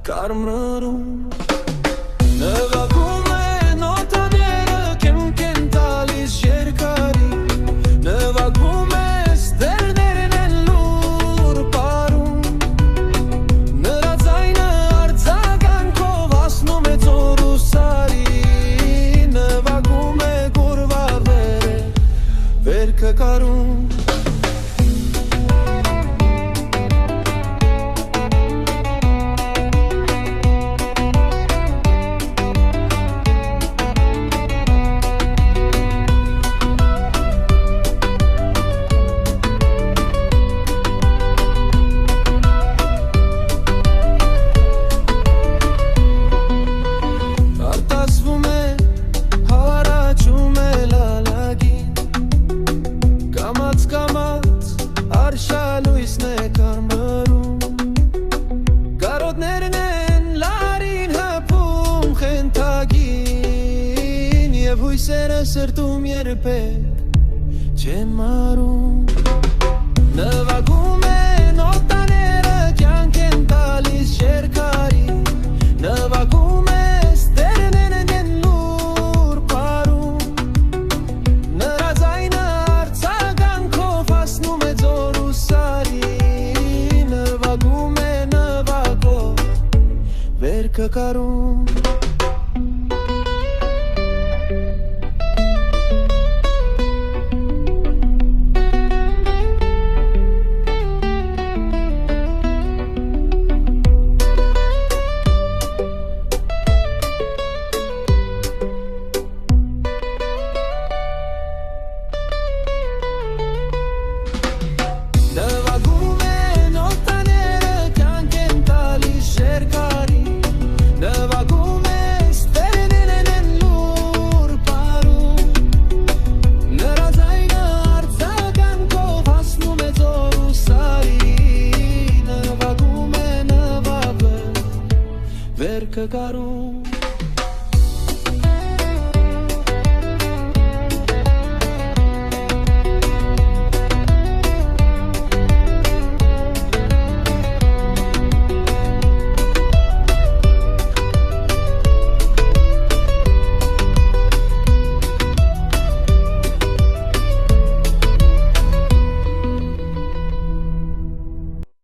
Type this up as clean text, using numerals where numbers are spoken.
կարմրում նվագում են օդաները կեն տալիս երկարի նվագում ես դերներն են լուր պարում նրա ձայնը արձագանքով հասնում է ծոր ու սարի նվագում է գորվարները վերքը կարում Արշալույսն է կարմրում Կարոտներն են լարին հպում խենթագին Եվ հույսերը սրտում երբեք չեն մարում Նվագում են օդաները կյանք են տալիս երկարի Նվագում ես դերներն են լուր պարում Նրա ձայնը արձագանքով հասնում է ձոր վերքը կարում վերքը կարում